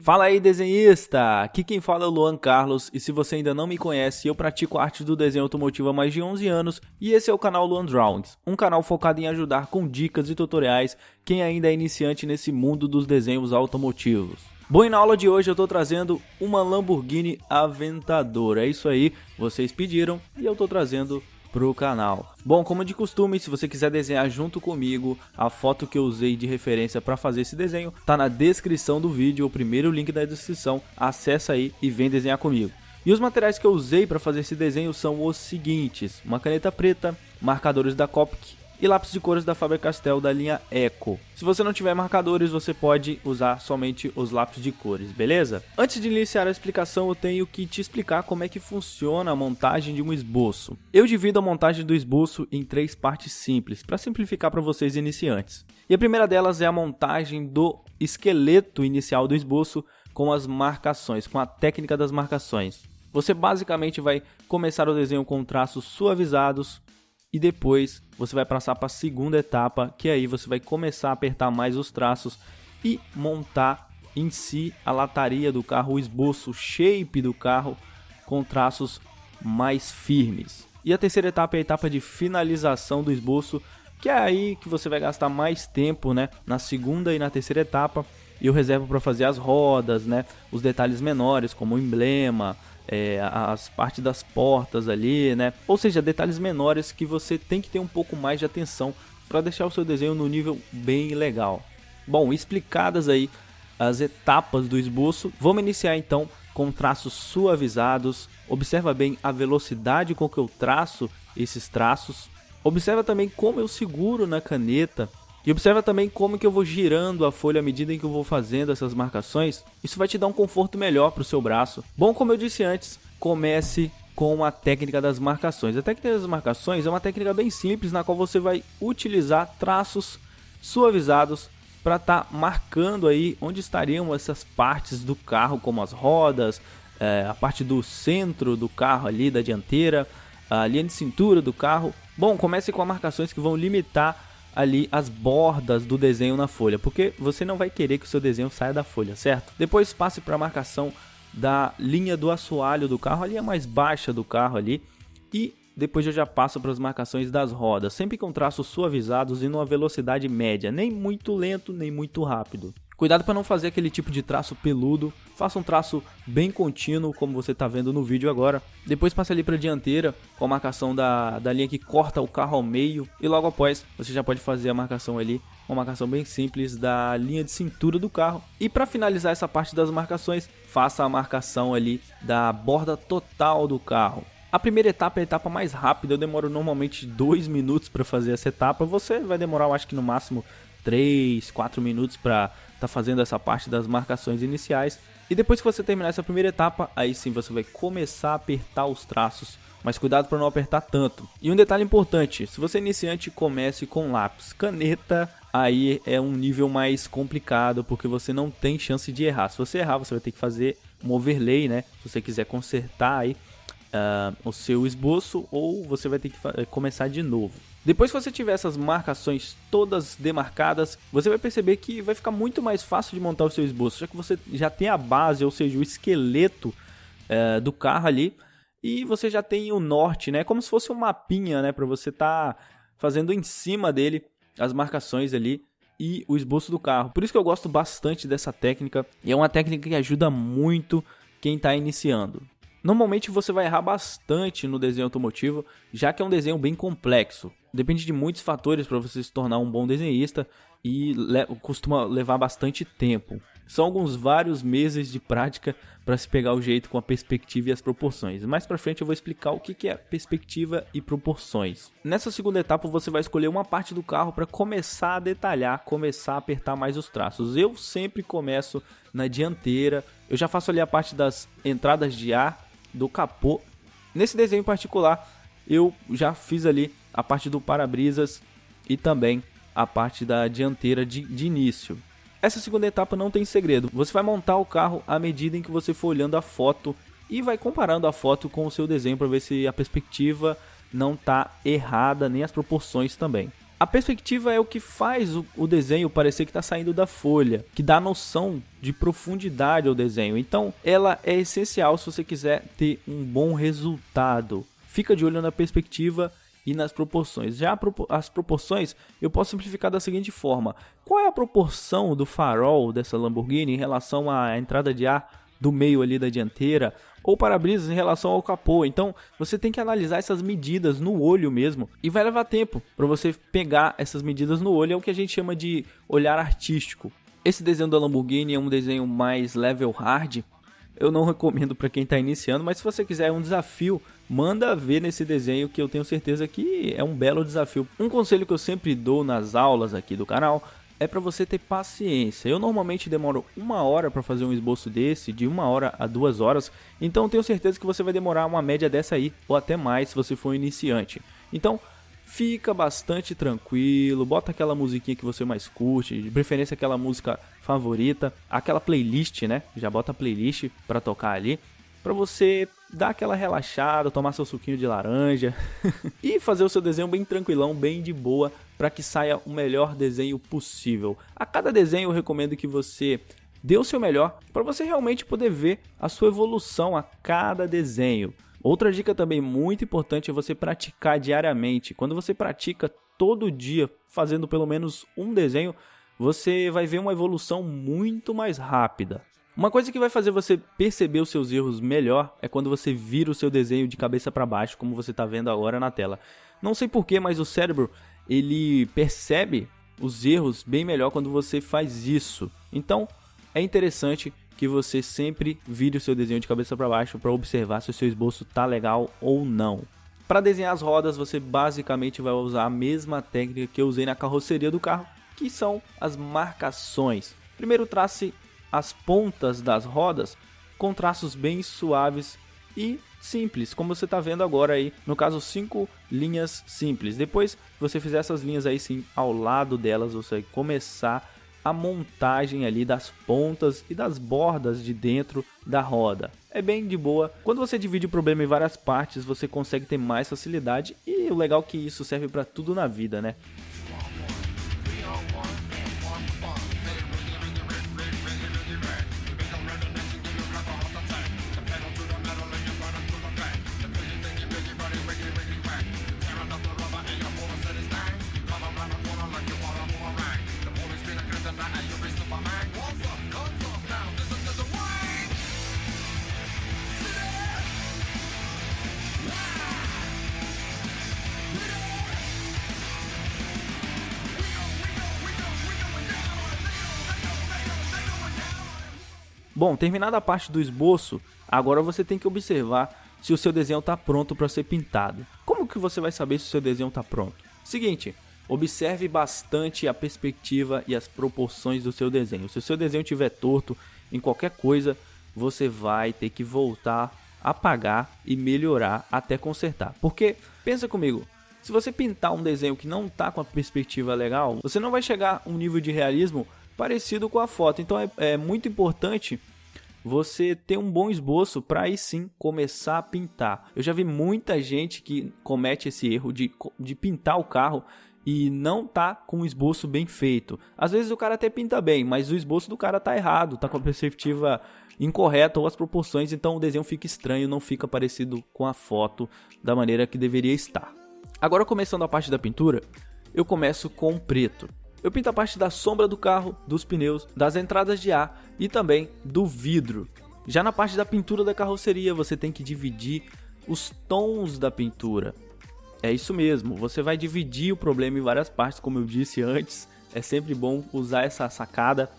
Fala aí, desenhista! Aqui quem fala é o Luan Carlos e se você ainda não me conhece, eu pratico arte do desenho automotivo há mais de 11 anos e esse é o canal Luan Drawings, um canal focado em ajudar com dicas e tutoriais quem ainda é iniciante nesse mundo dos desenhos automotivos. Bom, e na aula de hoje eu estou trazendo uma Lamborghini Aventador, é isso aí, vocês pediram e eu estou trazendo pro canal. Bom, como de costume, se você quiser desenhar junto comigo, a foto que eu usei de referência para fazer esse desenho tá na descrição do vídeo, o primeiro link da descrição, acessa aí e vem desenhar comigo. E os materiais que eu usei para fazer esse desenho são os seguintes: uma caneta preta, marcadores da Copic e lápis de cores da Faber-Castell da linha Eco. Se você não tiver marcadores, você pode usar somente os lápis de cores, beleza? Antes de iniciar a explicação, eu tenho que te explicar como é que funciona a montagem de um esboço. Eu divido a montagem do esboço em 3 partes simples, para simplificar para vocês iniciantes. E a primeira delas é a montagem do esqueleto inicial do esboço com as marcações, com a técnica das marcações. Você basicamente vai começar o desenho com traços suavizados, e depois você vai passar para a segunda etapa, que aí você vai começar a apertar mais os traços e montar em si a lataria do carro, o esboço, o shape do carro com traços mais firmes. E a terceira etapa é a etapa de finalização do esboço, que é aí que você vai gastar mais tempo, né? Na segunda e na terceira etapa, eu reservo para fazer as rodas, né? Os detalhes menores como o emblema, as partes das portas ali, né? Ou seja, detalhes menores que você tem que ter um pouco mais de atenção para deixar o seu desenho no nível bem legal. Bom, explicadas aí as etapas do esboço, vamos iniciar então com traços suavizados. Observa bem a velocidade com que eu traço esses traços. Observa também como eu seguro na caneta. E observa também como que eu vou girando a folha à medida em que eu vou fazendo essas marcações. Isso vai te dar um conforto melhor para o seu braço. Bom, como eu disse antes, comece com a técnica das marcações. A técnica das marcações é uma técnica bem simples na qual você vai utilizar traços suavizados para estar marcando aí onde estariam essas partes do carro, como as rodas, a parte do centro do carro ali, da dianteira, a linha de cintura do carro. Bom, comece com marcações que vão limitar ali as bordas do desenho na folha, porque você não vai querer que o seu desenho saia da folha, certo? Depois passe para a marcação da linha do assoalho do carro, a linha mais baixa do carro ali, e depois eu já passo para as marcações das rodas, sempre com traços suavizados e numa velocidade média, nem muito lento, nem muito rápido. Cuidado para não fazer aquele tipo de traço peludo, faça um traço bem contínuo, como você está vendo no vídeo agora. Depois passe ali para a dianteira, com a marcação da linha que corta o carro ao meio. E logo após, você já pode fazer a marcação ali, uma marcação bem simples da linha de cintura do carro. E para finalizar essa parte das marcações, faça a marcação ali da borda total do carro. A primeira etapa é a etapa mais rápida, eu demoro normalmente 2 minutos para fazer essa etapa. Você vai demorar, eu acho que no máximo 3, 4 minutos para estar fazendo essa parte das marcações iniciais. E depois que você terminar essa primeira etapa, aí sim você vai começar a apertar os traços, mas cuidado para não apertar tanto. E um detalhe importante, se você é iniciante, comece com lápis. Caneta aí é um nível mais complicado, porque você não tem chance de errar. Se você errar, você vai ter que fazer um overlay, né? Se você quiser consertar aí o seu esboço, ou você vai ter que começar de novo. Depois que você tiver essas marcações todas demarcadas, você vai perceber que vai ficar muito mais fácil de montar o seu esboço, já que você já tem a base, ou seja, o esqueleto do carro ali, e você já tem o norte, né? Como se fosse um mapinha, né? Para você estar fazendo em cima dele as marcações ali e o esboço do carro. Por isso que eu gosto bastante dessa técnica, e é uma técnica que ajuda muito quem está iniciando. Normalmente você vai errar bastante no desenho automotivo, já que é um desenho bem complexo. Depende de muitos fatores para você se tornar um bom desenhista e costuma levar bastante tempo. São vários meses de prática para se pegar o jeito com a perspectiva e as proporções. Mais para frente eu vou explicar o que é perspectiva e proporções. Nessa segunda etapa você vai escolher uma parte do carro para começar a detalhar, começar a apertar mais os traços. Eu sempre começo na dianteira, eu já faço ali a parte das entradas de ar, do capô. Nesse desenho em particular, eu já fiz ali a parte do para-brisas e também a parte da dianteira de início. Essa segunda etapa não tem segredo. Você vai montar o carro à medida em que você for olhando a foto e vai comparando a foto com o seu desenho para ver se a perspectiva não está errada, nem as proporções também. A perspectiva é o que faz o desenho parecer que está saindo da folha, que dá noção de profundidade ao desenho. Então, ela é essencial se você quiser ter um bom resultado. Fica de olho na perspectiva e nas proporções. Já as proporções, eu posso simplificar da seguinte forma. Qual é a proporção do farol dessa Lamborghini em relação à entrada de ar do meio ali da dianteira, ou para-brisas em relação ao capô? Então você tem que analisar essas medidas no olho mesmo, e vai levar tempo para você pegar essas medidas no olho. É o que a gente chama de olhar artístico. Esse desenho da Lamborghini é um desenho mais level hard. Eu não recomendo para quem está iniciando, mas se você quiser um desafio, manda ver nesse desenho, que eu tenho certeza que é um belo desafio. Um conselho que eu sempre dou nas aulas aqui do canal é para você ter paciência. Eu normalmente demoro 1 hora para fazer um esboço desse, de 1 hora a 2 horas. Então tenho certeza que você vai demorar uma média dessa aí, ou até mais se você for iniciante. Então fica bastante tranquilo, bota aquela musiquinha que você mais curte, de preferência aquela música favorita, aquela playlist, né? Já bota a playlist para tocar ali, para você dar aquela relaxada, tomar seu suquinho de laranja e fazer o seu desenho bem tranquilão, bem de boa, para que saia o melhor desenho possível. A cada desenho eu recomendo que você dê o seu melhor, para você realmente poder ver a sua evolução a cada desenho. Outra dica também muito importante é você praticar diariamente. Quando você pratica todo dia, fazendo pelo menos um desenho, você vai ver uma evolução muito mais rápida. Uma coisa que vai fazer você perceber os seus erros melhor é quando você vira o seu desenho de cabeça para baixo, como você está vendo agora na tela. Não sei porquê, mas o cérebro ele percebe os erros bem melhor quando você faz isso. Então é interessante que você sempre vire o seu desenho de cabeça para baixo para observar se o seu esboço está legal ou não. Para desenhar as rodas, você basicamente vai usar a mesma técnica que eu usei na carroceria do carro, que são as marcações. Primeiro trace as pontas das rodas com traços bem suaves e simples, como você está vendo agora aí, no caso 5 linhas simples. Depois que você fizer essas linhas aí sim, ao lado delas você vai começar a montagem ali das pontas e das bordas de dentro da roda. É bem de boa. Quando você divide o problema em várias partes, você consegue ter mais facilidade, e o legal é que isso serve para tudo na vida, né? Bom, terminada a parte do esboço, agora você tem que observar se o seu desenho está pronto para ser pintado. Como que você vai saber se o seu desenho está pronto? Seguinte, observe bastante a perspectiva e as proporções do seu desenho. Se o seu desenho estiver torto em qualquer coisa, você vai ter que voltar, apagar e melhorar até consertar. Porque, pensa comigo, se você pintar um desenho que não está com a perspectiva legal, você não vai chegar a um nível de realismo parecido com a foto. Então é muito importante você ter um bom esboço para aí sim começar a pintar. Eu já vi muita gente que comete esse erro de pintar o carro e não tá com o esboço bem feito. Às vezes o cara até pinta bem, mas o esboço do cara tá errado, tá com a perspectiva incorreta ou as proporções, então o desenho fica estranho, não fica parecido com a foto da maneira que deveria estar. Agora, começando a parte da pintura, eu começo com o preto. Eu pinto a parte da sombra do carro, dos pneus, das entradas de ar e também do vidro. Já na parte da pintura da carroceria, você tem que dividir os tons da pintura. É isso mesmo, você vai dividir o problema em várias partes, como eu disse antes. É sempre bom usar essa sacada.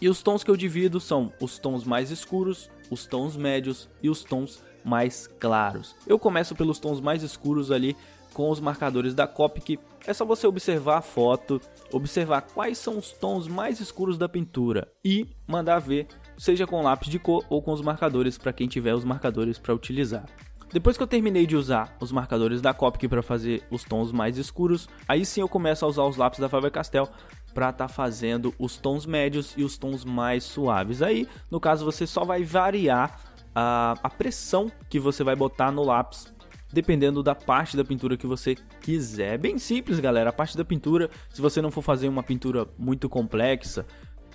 E os tons que eu divido são os tons mais escuros, os tons médios e os tons mais claros. Eu começo pelos tons mais escuros ali, com os marcadores da Copic. É só você observar a foto, observar quais são os tons mais escuros da pintura e mandar ver, seja com lápis de cor ou com os marcadores, para quem tiver os marcadores para utilizar. Depois que eu terminei de usar os marcadores da Copic para fazer os tons mais escuros, aí sim eu começo a usar os lápis da Faber-Castell para estar fazendo os tons médios e os tons mais suaves. Aí, no caso, você só vai variar a pressão que você vai botar no lápis dependendo da parte da pintura que você quiser. É bem simples, galera, a parte da pintura, se você não for fazer uma pintura muito complexa.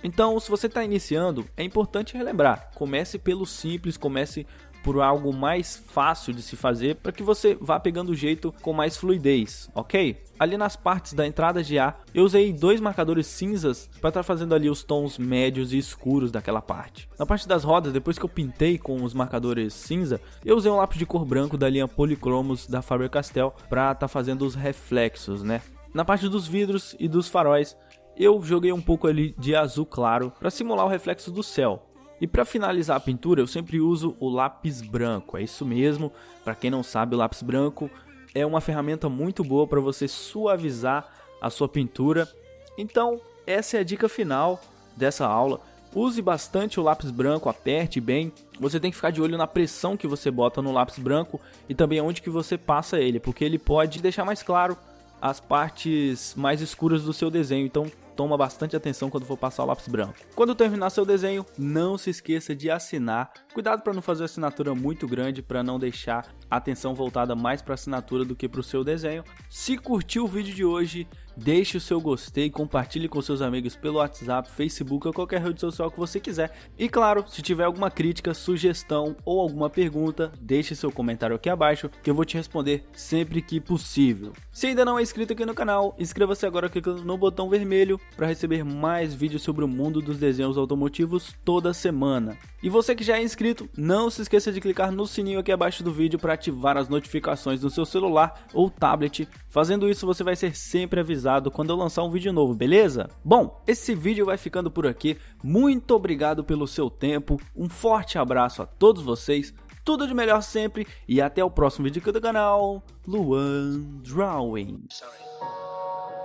Então, se você está iniciando, é importante relembrar, comece pelo simples, comece por algo mais fácil de se fazer para que você vá pegando o jeito com mais fluidez, ok? Ali nas partes da entrada de ar, eu usei 2 marcadores cinzas para estar fazendo ali os tons médios e escuros daquela parte. Na parte das rodas, depois que eu pintei com os marcadores cinza, eu usei um lápis de cor branco da linha Polychromos da Faber-Castell para estar fazendo os reflexos, né? Na parte dos vidros e dos faróis, eu joguei um pouco ali de azul claro para simular o reflexo do céu. E para finalizar a pintura, eu sempre uso o lápis branco, é isso mesmo. Para quem não sabe, o lápis branco é uma ferramenta muito boa para você suavizar a sua pintura. Então, essa é a dica final dessa aula. Use bastante o lápis branco, aperte bem. Você tem que ficar de olho na pressão que você bota no lápis branco e também onde que você passa ele, porque ele pode deixar mais claro as partes mais escuras do seu desenho. Então, toma bastante atenção quando for passar o lápis branco. Quando terminar seu desenho, não se esqueça de assinar. Cuidado para não fazer a assinatura muito grande, para não deixar a atenção voltada mais para a assinatura do que para o seu desenho. Se curtiu o vídeo de hoje, deixe o seu gostei, compartilhe com seus amigos pelo WhatsApp, Facebook ou qualquer rede social que você quiser. E claro, se tiver alguma crítica, sugestão ou alguma pergunta, deixe seu comentário aqui abaixo que eu vou te responder sempre que possível. Se ainda não é inscrito aqui no canal, inscreva-se agora clicando no botão vermelho para receber mais vídeos sobre o mundo dos desenhos automotivos toda semana. E você que já é inscrito, não se esqueça de clicar no sininho aqui abaixo do vídeo para ativar as notificações no seu celular ou tablet. Fazendo isso, você vai ser sempre avisado quando eu lançar um vídeo novo, beleza? Bom, esse vídeo vai ficando por aqui. Muito obrigado pelo seu tempo, um forte abraço a todos vocês, tudo de melhor sempre e até o próximo vídeo aqui do canal Luan Drawing.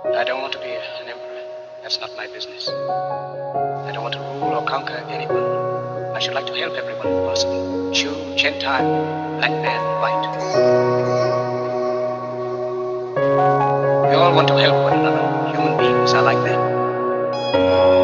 I don't want to be an emperor. That's not my business. I don't want to rule or conquer anyone. I should like to help everyone if possible. Jew, Gentile, black man, white. We all want to help one another. Human beings are like that.